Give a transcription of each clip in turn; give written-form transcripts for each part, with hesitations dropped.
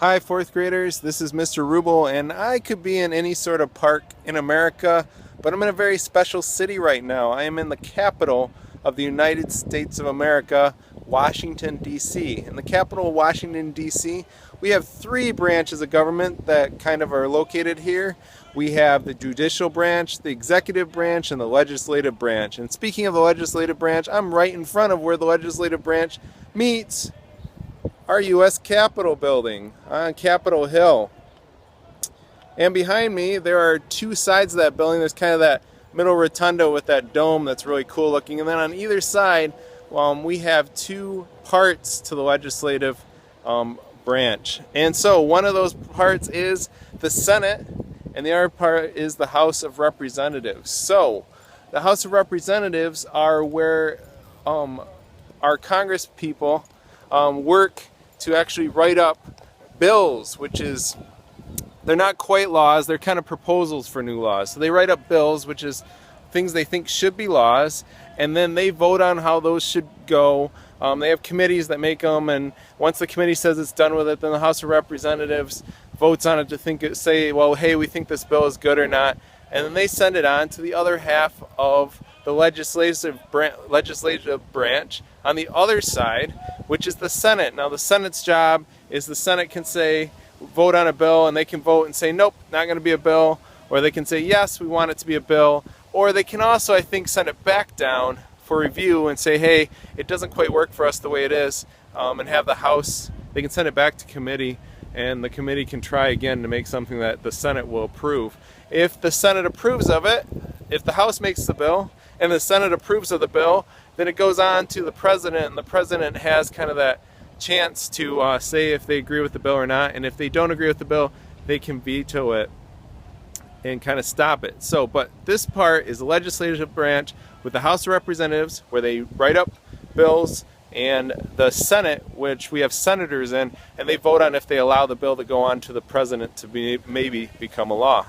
Hi, fourth graders. This is Mr. Ruble, and I could be in any sort of park in America, but I'm in a very special city right now. I am in the capital of the United States of America, Washington, D.C. In the capital of Washington, D.C., we have three branches of government that kind of are located here. We have the judicial branch, the executive branch, and the legislative branch. And speaking of the legislative branch, I'm right in front of where the legislative branch meets our U.S. Capitol building on Capitol Hill. And behind me, there are two sides of that building. There's kind of that middle rotunda with that dome that's really cool looking. And then on either side, we have two parts to the legislative branch. And so one of those parts is the Senate, and the other part is the House of Representatives. So the House of Representatives are where our Congress people work to actually write up bills, which is, they're not quite laws, they're kind of proposals for new laws. So they write up bills, which is things they think should be laws, and then they vote on how those should go. They have committees that make them, and once the committee says it's done with it, then the House of Representatives votes on it to say, well, hey, we think this bill is good or not, and then they send it on to the other half of the legislative branch on the other side, which is the Senate. Now the Senate's job is the Senate can say, vote on a bill, and they can vote and say, nope, not going to be a bill, or they can say, yes, we want it to be a bill, or they can also, I think, send it back down for review and say, hey, it doesn't quite work for us the way it is, and have the House, they can send it back to committee, and the committee can try again to make something that the Senate will approve. If the Senate approves of it, if the House makes the bill, and the Senate approves of the bill, then it goes on to the President, and the President has kind of that chance to say if they agree with the bill or not, and if they don't agree with the bill, they can veto it and kind of stop it. So, but this part is the legislative branch with the House of Representatives, where they write up bills, and the Senate, which we have senators in, and they vote on if they allow the bill to go on to the President to maybe become a law.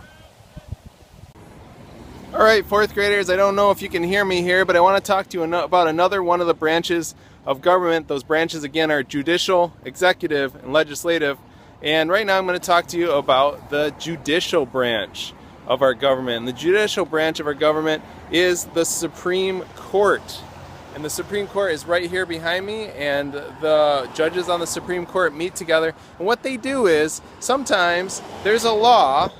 All right, fourth graders, I don't know if you can hear me here, but I want to talk to you about another one of the branches of government. Those branches, again, are judicial, executive, and legislative. And right now I'm going to talk to you about the judicial branch of our government. And the judicial branch of our government is the Supreme Court. And the Supreme Court is right here behind me, and the judges on the Supreme Court meet together. And what they do is, sometimes there's a law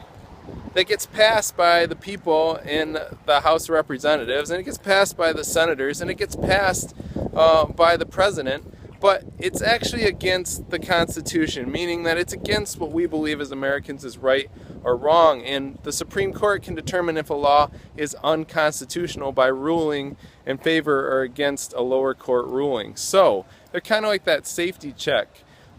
that gets passed by the people in the House of Representatives, and it gets passed by the senators, and it gets passed by the president, but it's actually against the Constitution, meaning that it's against what we believe as Americans is right or wrong, and the Supreme Court can determine if a law is unconstitutional by ruling in favor or against a lower court ruling. So they're kind of like that safety check,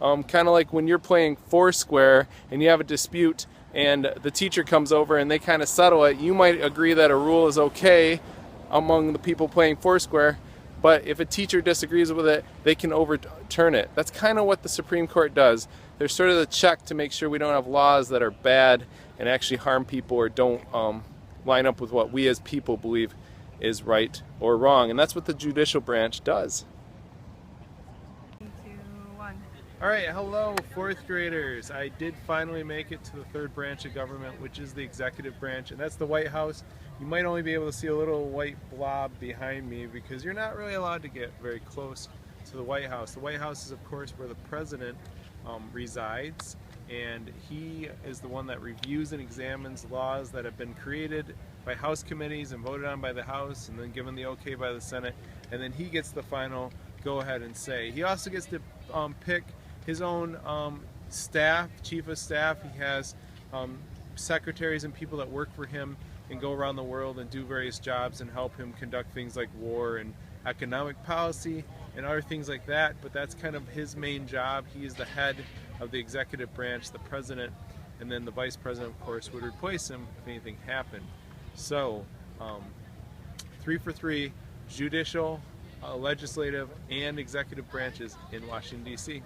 kind of like when you're playing Foursquare and you have a dispute and the teacher comes over and they kind of settle it. You might agree that a rule is okay among the people playing Foursquare, but if a teacher disagrees with it, they can overturn it. That's kind of what the Supreme Court does. They're sort of the check to make sure we don't have laws that are bad and actually harm people or don't line up with what we as people believe is right or wrong. And that's what the judicial branch does. All right, hello, fourth graders. I did finally make it to the third branch of government, which is the executive branch, and that's the White House. You might only be able to see a little white blob behind me because you're not really allowed to get very close to the White House. The White House is, of course, where the president resides, and he is the one that reviews and examines laws that have been created by House committees and voted on by the House and then given the okay by the Senate, and then he gets the final go ahead and say. He also gets to pick his own staff, chief of staff. He has secretaries and people that work for him and go around the world and do various jobs and help him conduct things like war and economic policy and other things like that, but that's kind of his main job. He is the head of the executive branch, the president, and then the vice president, of course, would replace him if anything happened. So, 3 for 3, judicial, legislative, and executive branches in Washington, D.C.